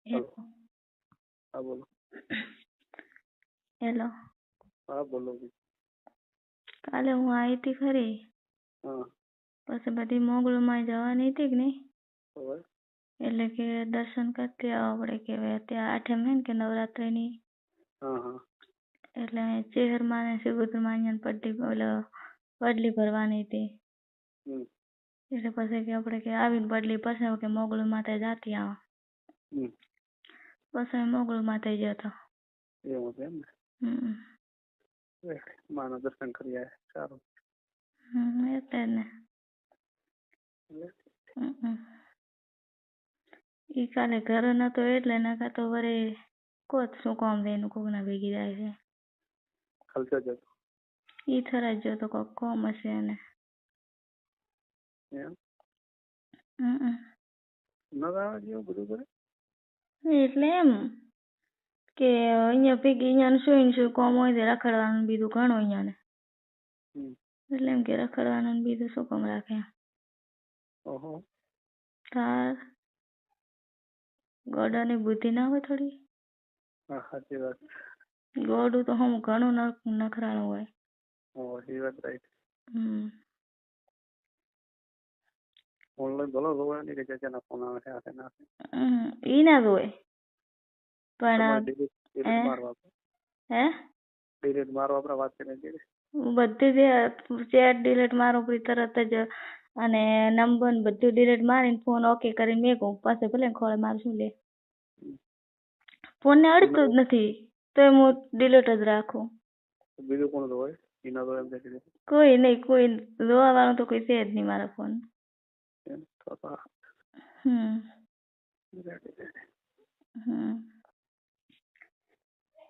Hello. હા બોલો. Hello. હા બોલો. કાલે હું આવી હતી ખરી, હા પછી બધી મોગળમાં જવાની હતી કે નહીં, હવે એટલે કે દર્શન કરતી આવવા પડે કે હવે ત્યાં આઠમ હે ને કે નવરાત્રિની, હા હા એટલે ચેહરમાં ને સિબુદ્રમાં પડલી ભરવાની હતી. હમ એટલે પછી કે આપણે કે આવીને પડલી પછી કે મોગળું માતા જાતી આવા. હમ પછી મોગળું માતા ગયો હતો. એવું છે એમ ને, માના દર્શન કરી આવ્યા. સારું. એટલે જ ને. ઈ કાલે ઘરે નતો એટલે નકા તો વરે કોત શું કામ એનું કોકના ભેગી જાય છે. ખલચો જતો ઈ થરા જો તો કોક કોમ હશે એને. એમ ન આવે જેવું બધું કરે. એટલે એમ કે અહીંયા ભેગી અહીંયા શું કોમ હોય તે રખડવાનું બીજું ઘણું અહીંયા ને. એટલે એમ કે રખડવાનું બીજું શું કામ રાખે. ઓહો. તાર ગોડાની બુદ્ધિ ના હોય થોડી. હા સાચી વાત. ગોડું તો હમ ઘણું નખરાનું હોય. એ વાત રાઈટ. ઓનલાઈન બોલો જોવાની કે જેના ફોન આવે છે આ ના ઈ ના જોય પણ ડિલીટ મારવા હે ડિલીટ મારવા આપણે વાત કરીને જઈએ. બધી જે ચેટ ડિલીટ મારો પછી તરત જ અને નંબર બધું ડિલીટ મારીને ફોન ઓકે કરીને મેકું પાછો ભલે ખોળે માર શું લે. ફોન ને અડતું જ નથી તો હું ડિલીટ જ રાખું. બીજું કોણ હોય એના તો એમ દેખી કોઈ નહીં, કોઈ જોવા વાળું તો કોઈ છે જ નહીં મારા ફોન.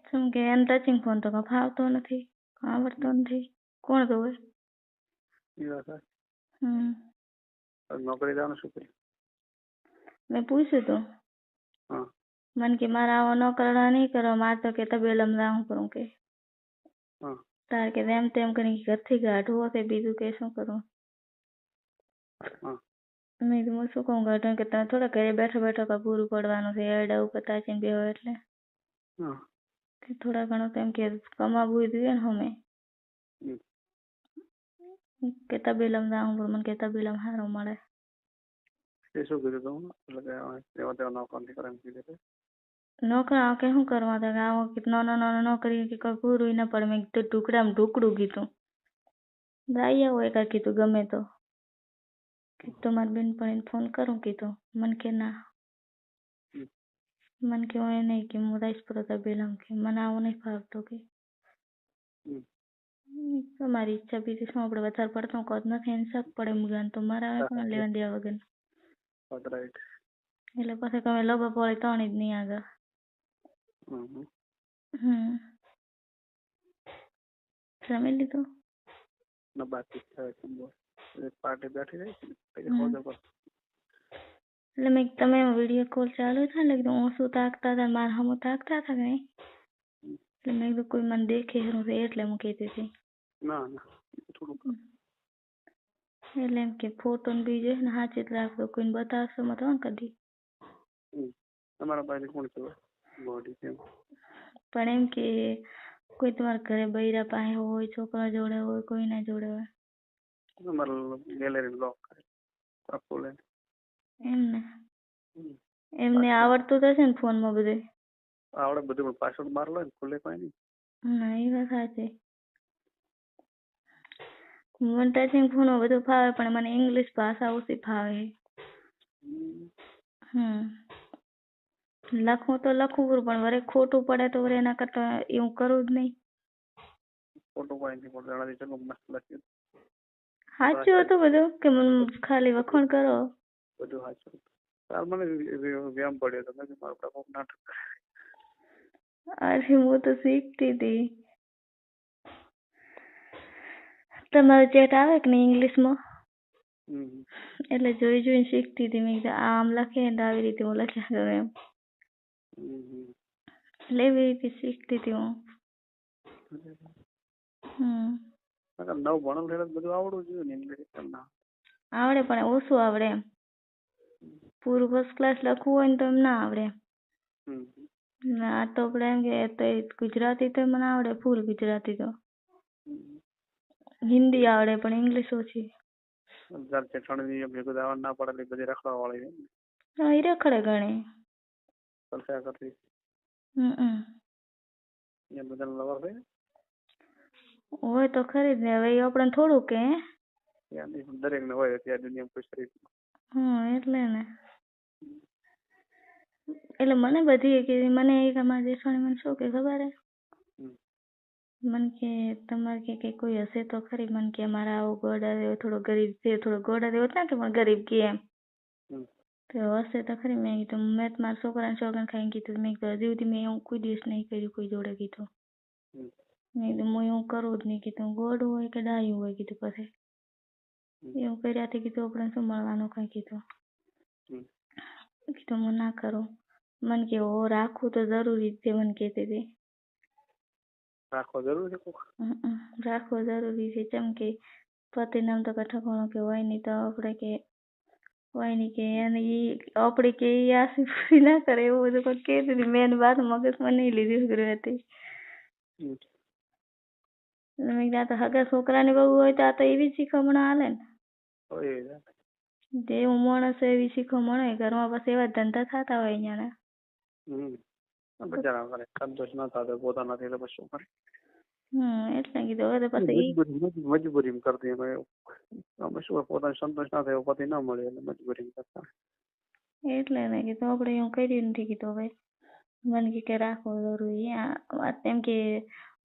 શું કે એમ ટચિંગ ફોન તો ફાવતો નથી, આવડતો નથી, કોણ જોવે. નોકરી જવાનું શું કર્યું? મેં પૂછ્યું તો મને કે મારા આવો નોકરણા નહીં કરવા, મારે તો કે તબેલામાં જાઉં કરું કે તાર કે એમ તેમ કરી ઘરથી કાઢવું હશે બીજું કે શું કરું. મેં કીધું શું કહું ઘટન કે તમે થોડા ઘરે બેઠા બેઠા પૂરું પડવાનું છે એડા ઉપર તાચીને બે હોય એટલે થોડા ઘણું તેમ કે કમાવું જોઈએ ને અમે કે તબેલામાં જાઉં પણ મને કે તબેલામાં સારું મળે. એ શું કીધું તું એટલે કે નોકરી કરે એમ કીધું. નોકરા કે શું કરવા હતા કે આવો નાનો નોકરી કે કોઈ પૂરું ના પડે મેં કીધું ટુકડામાં ઢુકડું કીધું ગાઈ આવો એકા કીધું ગમે તો તમારી બેનપણીને ફોન કરું કીધું. મને કે ના, મને કે હોય નહીં કે હું રાઈસ પર તબેલામાં કે મને આવું નહીં ફાવતો કે તમારી ઈચ્છા બીજી શું આપણે વધારે પડતો કોત નથી એને શક પડે મુગાન તો મારા પણ લેવા દેવા વગર. એટલે પછી તમે લબા પડે તણી જ નહીં આગળ. જમી લીધું? ના બાકી પાર્ટી બેઠી રહી એટલે મેં તમે વિડીયો કોલ ચાલુ था ને એકદમ ઓછું તાકતા હતા મારા હમું તાકતા હતા કે નહીં એટલે મેં કીધું કોઈ મને દેખે એટલે હું કહેતી હતી. ના ના થોડું એટલે એમ કે ફોટો ને બીજો ને સાચી જ રાખજો કોઈને બતાવશો મત ને કદી. તમારા પાસે કોણ છે બોડી કેમ પણ એમ કે કોઈ તમારા ઘરે બૈરા પાસે હોય છોકરા જોડે હોય કોઈ ના જોડે હોય તમારું ગેલેરી બ્લોક કરે ખોલે એમ ને એમને આવડતું તો છે ને ફોનમાં બધું આવડે બધું પણ પાસવર્ડ માર લો ને ખુલે કોઈ નહીં. ના એ વાત સાચી. મને ટચિંગ ફોનમાં બધું ફાવે પણ મને ઇંગ્લિશ ભાષા ઓછી ફાવે. લખવું તો લખવું પણ વરે ખોટું પડે તો વરે એના કરતા એવું કરું જ નહીં. ખોટું કોઈ નથી પણ જણાવી ચલો મસ્ત લખ્યું સાચું હતું બધું કે મને ખાલી વખણ કરો બધું સાચું. મને વ્યાયામ પડ્યો હતો મેં મારું પ્રકોપ નાટક. અરે હું તો શીખતી હતી. તમારું ચેટ આવે કે નહીં ઇંગ્લિશમાં એટલે જોઈ જોઈને શીખતી હતી. મેં કીધું આમ લખે ને આવી રીતે હું લખ્યા કરું એમ એટલે એવી રીતે શીખતી હતી હું. નવ ભણો બધું આવડવું જોઈએ ને ઇંગ્લિશ ના આવડે પણ ઓછું આવડે એમ પૂરું ફર્સ્ટ ક્લાસ લખવું હોય ને તો એમ ના આવડે. હમ. ના તો આપણે એમ કે તો ગુજરાતી તો મને આવડે ફૂલ ગુજરાતી તો. હમ. હિન્દી આવડે પણ ઇંગ્લિશ ઓછી. જાત જેઠાણી ભેગું દાવા ના પડે એટલે બધી રખડવા વાળી છે. હા એ રખડે ઘણી. કલ્ચર કરતી એ બધા લવર હોય હોય તો ખરી જ ને, હવે એ આપણને થોડું કે દરેક ને હોય ત્યાં દુનિયા કોઈ શરીર. એટલે ને એટલે મને બધી કે મને એક અમારા જેઠાણી મને શું કે ખબર હે મને કે તમારે કે કોઈ હશે તો ખરી, મને કે અમારા આવો ગોડા જેવો થોડો ગરીબ છે, થોડો ગોડા જેવો ના કે પણ ગરીબ કે એમ તો હશે તો ખરી. મેં કીધું મેં તો મારા છોકરાને છોકરાને ખાઈને કીધું, મેં કીધું હજી સુધી મેં એવું કોઈ દિવસ નહીં કર્યું કોઈ જોડે કીધું. મેં કીધું હું એવું કરું જ નહીં કીધું, ગોડું હોય કે ડાયું હોય કીધું પછી એવું કર્યાથી કીધું આપણે શું મળવાનું કઈ કીધું. કીધું હું ના કરું. મને કે ઓ રાખવું તો જરૂરી છે મને કહેતી હતી. રાખવો જરૂરી છે. રાખવો જરૂરી છે કેમ કે પતિ નામ તો કઠકોણો કે હોય નહીં તો આપણે કે હોય નહીં કે એને આપણે કે આશી પૂરી ના કરે એવું બધું કોઈ કહેતી હતી. મેં વાત મગજમાં નહીં લીધી હતી. મેં કીધું આ તો હગા છોકરાની બહુ હોય તો આ તો એવી શીખમણ હાલે ને. જેવું માણસ એવી શીખમણ હોય ઘરમાં બસ એવા ધંધા થતા હોય અહીંયા. સંતોષ ના થાય પોતાના એટલે પછી શું કરે. એટલે કીધું હવે પછી મજબૂરી કરતી અમે શું પોતાને સંતોષ ના થાય પતિ ના મળે એટલે મજબૂરી કરતા. એટલે ને કીધું આપણે એવું કર્યું નથી કીધું હવે મને કે રાખવો જરૂરી એમ કે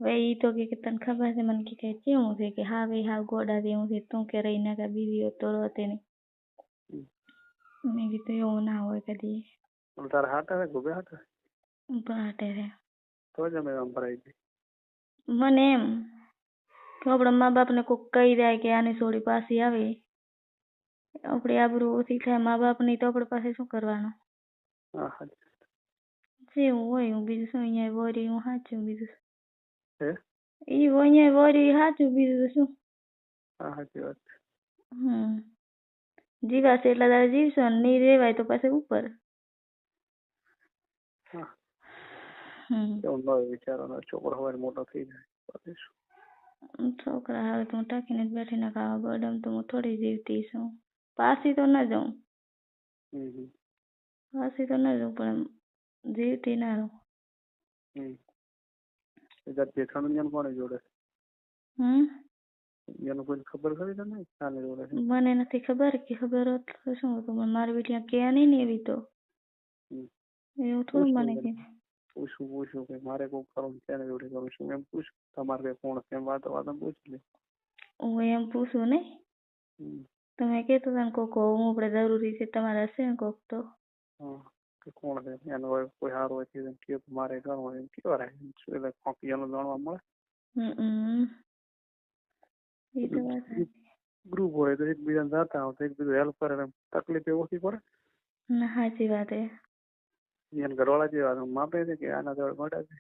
હવે ઈ તો કે તને ખબર છે મને કે કેવું છે કે હા ભાઈ હા ગોડા જેવું છે તું કે રહી ના કા બીવી તો રોતે નહીં. મેં કીધું એવું ના હોય કદી. તારા હાથ આવે ગોબે હાથ બાટે છે તો જ અમે આમ ભરાઈ ગઈ. મને એમ કે આપણા મા બાપને કોઈક કહી જાય કે આની છોડી પાછી આવે આપણી આબરૂ ઓછી થાય મા બાપની તો આપણે પાસે શું કરવાનું. જેવું હોય હું બીજું શું અહીંયા વોરી હું સાચું બીજું એ અહીંયા વોરી સાચું બીજું તો શું. સાચી વાત. જીવાશે એટલા તારે જીવશો ને નહીં રેવાય તો પછી ઉપર. વિચારવાનો છોકરો હવે મોટો થઈ જાય છોકરા હવે તો હું ટાંકીને જ બેઠી ના ખાવા ગોડમ તો હું થોડી જીવતી છું. પાછી તો ના જાઉં પણ જીવતી ના રહું. જેઠાણું કોને જોડે એનું કોઈ ખબર ખરી તને જોડે મને નથી ખબર કે ખબર હોત તો શું હતું પણ મારી બેટી કે નહીં ને એવી તો એવું થોડું મને કે પૂછું કે મારે કોઈ કરું તેને જોડે કરું છું એમ પૂછું તમારે કોણ એમ વાતો પૂછી લે. હું એમ પૂછું નહીં તમે કહેતો હતા ને કોક હું આપણે જરૂરી છે તમારે હશે ને કોક તો કોણ છે એનો કોઈ સારું હોય કે મારે કરવું એમ કેવા રહે એનું જાણવા મળે. એ તો વાત ગ્રુપ હોય તો એકબીજાને જાતા હોય તો એકબીજું હેલ્પ કરે તકલીફ ઓછી પડે. સાચી વાત હે. એને ઘરવાળા જેવા માપે છે કે આના જોડે મળે છે.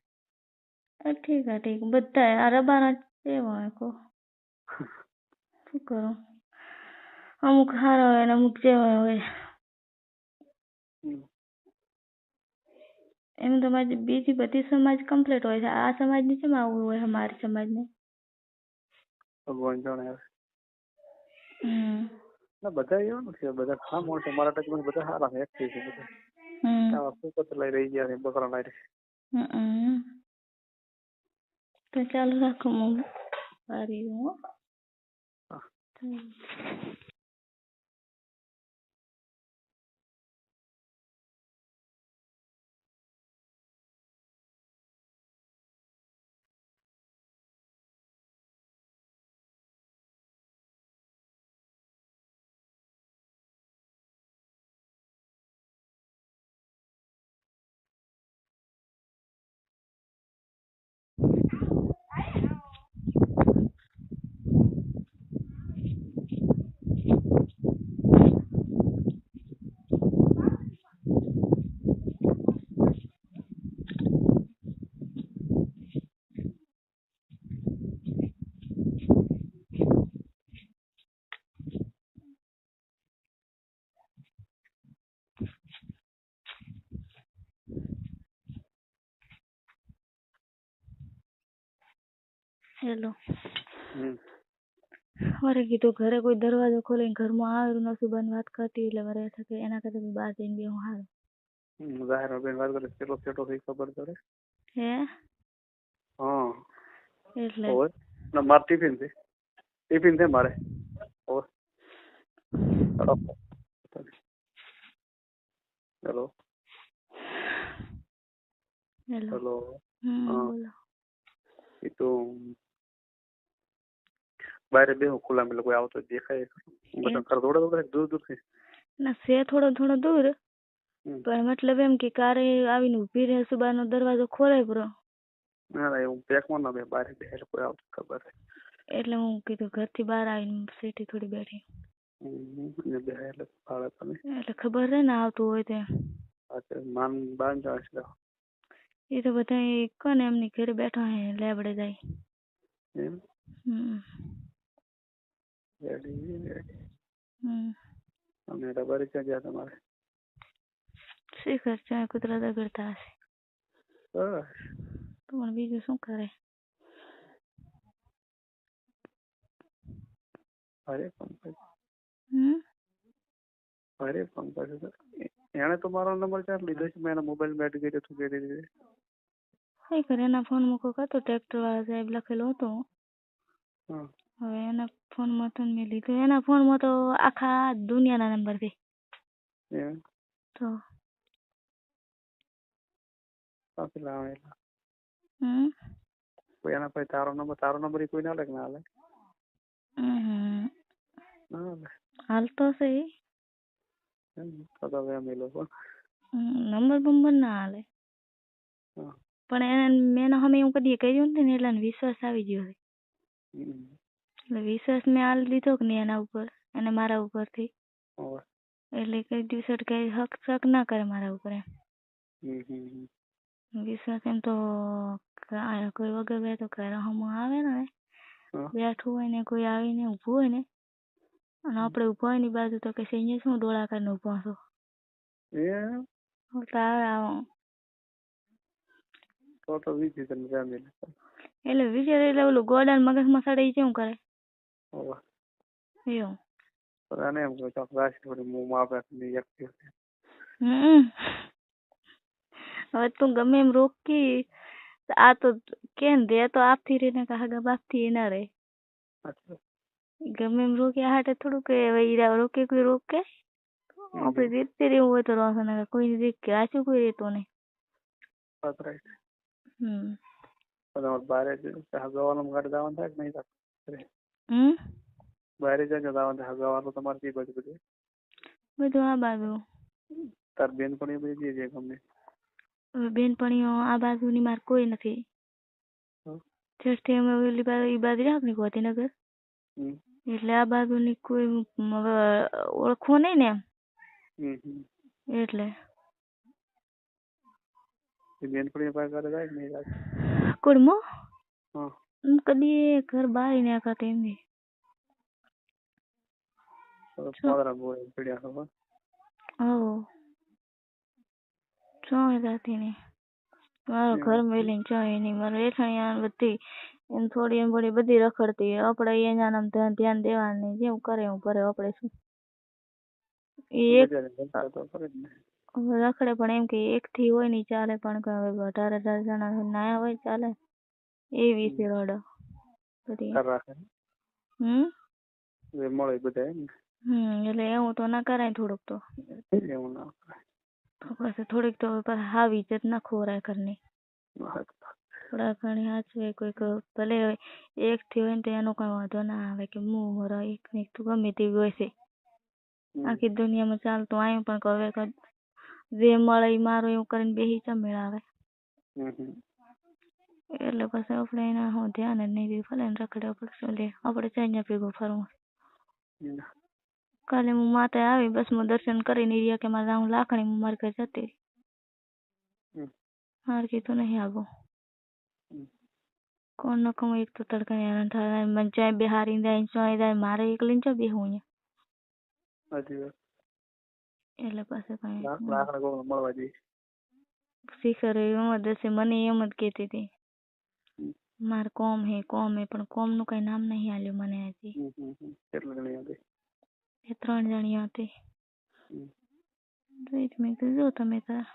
ઠીક હે ઠીક બધા આ રબાના એવા હોય કો શું કરું અમુક સારા હોય ને અમુક જેવા હોય. એમ તો બીજી બધી સમાજ કમ્પ્લીટ હોય છે આ સમાજ ની કેમ આવું હોય અમારી સમાજ ને ભગવાન જાણે. બધા એવા નથી બધા હા માણસો મારા ટચમાં બધા સારા છે એક્ટિવ છે બધા લઈ રહી ગયા બકરા લાઈ તો ચાલુ રાખો હું સારી હું હેલો. હમ મારે કીધું ઘરે કોઈ દરવાજો ખોલીને ઘરમાં આવેલું નસુબાની વાત કરતી એટલે મારે થકે એના કરતા મેં બહાર જઈને બેહું હારું. જાહેર બેન વાત કરે કેટલો છેટો થઈ ખબર પડે. હે હા એટલે ઓર ના માર ટિફિન છે મારે. ઓર હેલો હેલો. હેલો બોલો. એ તો બહાર બેહું ખુલ્લા મેં કોઈ આવતો દેખાય બધા ઘર દોડે દૂર થી ના છે થોડો થોડો દૂર પણ મતલબ એમ કે કારે આવીને ઊભી રહે સુબાનો દરવાજો ખોલે પૂરો. ના એવું પેકમાં ના બે બહાર બેઠે કોઈ આવતું ખબર એટલે હું કીધું ઘરથી બહાર આવીને સીટી થોડી બેઠી. એટલે ભાડે તમે એટલે ખબર છે ને આવતું હોય તે. માન બાંધ છે એ તો બધા કોને એમની ઘરે બેઠા હે લેબડે જાય. એમ અને રબારી ક્યાં ગયા તમારે? શિખર ચાય કુતરા દગડતા હશે. બસ તો પણ બીજું શું કરે? અરે પંકજ એને તો મારો નંબર ક્યાં લીધો છે? મેં એના મોબાઈલ માં એડ કર્યો હતું કેવી રીતે? કઈ કરે એના ફોન માં કોક હતો ટ્રેક્ટર વાળા સાહેબ લખેલો હતો. હવે એના ફોન માં તો મેં લીધો. એના ફોન માં તો આખા દુનિયાના નંબર છે. તો કોઈ એના પાસે તારો નંબર કોઈ ના લે કે ના લે? હાલતો છે નંબર બંબર ના હાલે. પણ એને મેં અમે એવું કદી કહ્યું નથી ને એટલે વિશ્વાસ આવી ગયો છે. એટલે વિશ્વાસ મેં હાલ લીધો કે નહીં એના ઉપર અને મારા ઉપરથી એટલે કઈ દિવસ કઈ હક શક ના કરે મારા ઉપર એમ. વિશ્વાસ એમ તો કોઈ વગર બે તો ઘરે હમ આવે ને બેઠું હોય ને કોઈ આવીને ઊભું હોય ને અને આપણે ઊભા હોય ની બાજુ તો કે અહીંયા શું ડોળા કરીને ઊભા છો? એટલે વિચાર એટલે ઓલું ગોડાન મગજમાં સડે ઈ કેવું કરે? એવું. હવે તું ગમે એમ રોકી આ તો કેમ દે તો આપથી રહીને કાગા બાપથી ના રહે. ગમે એમ રોકે હાટે થોડું કે ઈરા રોકે કોઈ રોકે આપણે દેખતે રહેવું હોય તો રોશન કોઈ દેખ કે આશું કોઈ રહેતો નહીં. બારે હગવાનું જવાનું થાય કે નહીં? બારે જઈને જવાનું હગવાનું તમારે કઈ બાજુ બધું આ બાજુ તાર બેનપણી બધી છે ગમે બેનપણીઓ આ બાજુની માર કોઈ નથી. અમે ઓલી બાજુ રાખ ને ગોધીનગર એટલે આ બાજુની કોઈ ઓળખો નહીં ને એમ એટલે બેનપણી પાસે ઘરે જાય ને કુડમો કદી ઘર બહાર ના કરતા એમ જાતી નહીં મારો ઘર મેલીને ચાય નહીં મારે એઠાણી બધી એમ થોડી એમ બધી રખડતી આપણે એના નામ ધ્યાન દેવાનું નહીં જેવું કરે એવું કરે આપણે શું રખડે પણ એમ કે એક થી હોય નહીં ચાલે પણ 18 જણા ના હોય ચાલે એ વિશે રડો બધી એટલે એવું તો ના કરાય થોડુંક તો પછી થોડીક તો હાવ ઇજ્જત ના ખોરાય ઘરની થોડા ઘણી હાચવે કોઈક ભલે એક થી હોય ને તો એનો કઈ વાંધો ના આવે કે હું મારા એક ને તું ગમે તેવી હોય છે આખી દુનિયામાં ચાલતું આવ્યું પણ હવે જે મળે એ મારો એવું કરીને બેસી ચા મેળાવે એટલે પછી આપણે એના હું ધ્યાન જ નહીં દે ભલે ને રખડે આપણે શું લે આપણે ચાઈ ભેગું ફરવું. કાલે હું માતા આવી બસ હું દર્શન કરીને રહ્યા કે મારે હું લાખણી હું મારી ઘર જતી મારે કીધું નહીં આવું કોણ ન કહું એક તો તડકા હેરાન થાય મને ચાય બેહારી જાય ચોય જાય મારે એકલીને ચા બેહું અહીંયા એટલે પાસે કઈ શિખર એમ જ હશે મને એમ જ કહેતી હતી મારે કોમ હે પણ કોમનું કઈ નામ નહીં આલ્યું મને હજી. કેટલા જણી હતી? એ 3 જણીઓ હતી. તો મેં કીધું જો તમે તાર.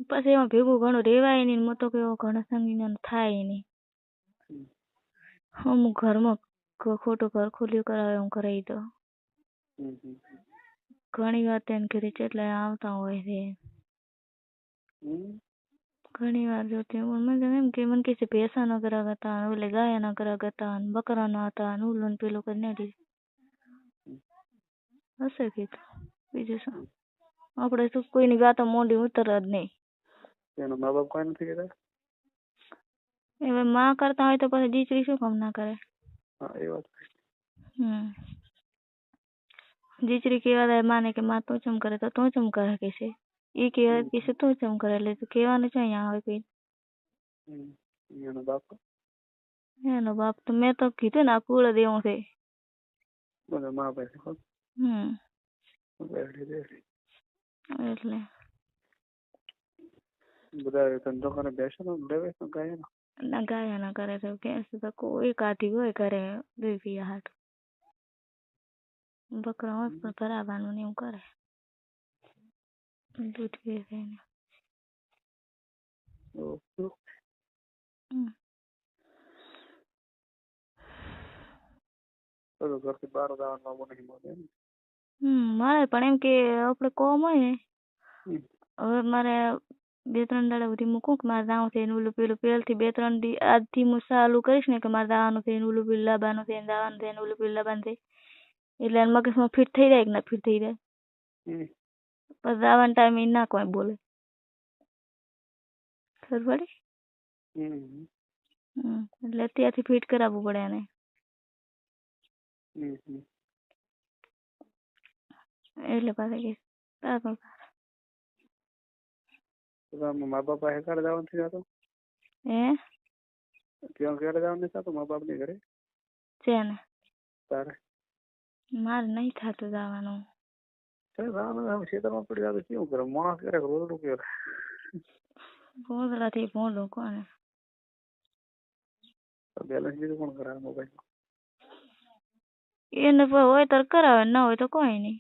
પછી એમાં ભેગું ઘણું રેવાય નહીં, મો તો કેવો ઘણો સંગીન થાય નહીં. અમુક ઘરમાં ખોટું ઘર ખુલ્યું કરાવે હું કરાવી દો. ઘણી વાર તેને ઘરે કેટલા આવતા હોય છે. ઘણી વાર જોતી મને એમ કે મને કે ભેંસા ન કરા હતા, ઓલે ગાયા ન કરા હતા, બકરા ન હતા, ઓલું પેલું કરીને હશે કીધું. બીજું શું, આપણે તો કોઈની વાતો મોઢી ઉતર જ નહીં. એનો મા બાપ કોઈ નથી કહેતા? હવે માં કરતા હોય તો પછી દીકરી શું કામ ના કરે? હા એ વાત. દીકરી કેવા થાય માને કે માં તું ચમ કરે તો તું ચમ કરે કે છે, એ કેવા કે છે તું ચમ કરે, એટલે કહેવાનું છે અહીંયા આવે કોઈ. એનો બાપ તો મેં તો કીધું ને આ કુળ દેવું છે. બધા મા પાસે એટલે બધા ધંધો કરે બેસે તો લેવે તો ગાય ના ગાયા ના કરે તો કે તો કોઈ કાઢી હોય કરે દેવી હાટ બકરા હોય પણ ભરાવાનું ને એવું કરે દૂધ પીવે ને. ઘરથી બહાર જવાનું નહીં મળે. મારે પણ એમ કે આપણે કોમ હોય ને, હવે મારે 2-3 દાડા સુધી મૂકું કે મારે દાવાનું છે ઓલું પેલું પહેલથી 2-3 દી આજથી હું ચાલુ કરીશ ને કે મારે દાવાનું છે ઓલું પેલું લાવવાનું છે દાવાનું છે ઓલું પેલું લાવવાનું છે, એટલે મગજમાં ફિટ થઈ જાય કે ના ફિટ થઈ જાય. પછી દાવાના ટાઈમે ના કોઈ બોલે, ખબર પડી? એટલે અત્યારથી ફિટ કરાવવું પડે એને. એટલે પાછા કે મા બાપ પાસે ક્યારે જવાનું નથી થતું? ત્યાં ક્યારે જવાનું નથી થતું મા બાપ ની ઘરે? છે ને તારે મારે નહીં થતું જવાનું. ખેતરમાં પડી જાય તો કેવું કરે માણસ? ક્યારેક રોડું કરે ગોદડાથી ભોંડું કોને બેલેન્સ બીજું કોણ કરે મોબાઈલ? એને હોય તો કરાવે, ના હોય તો કોઈ નહીં.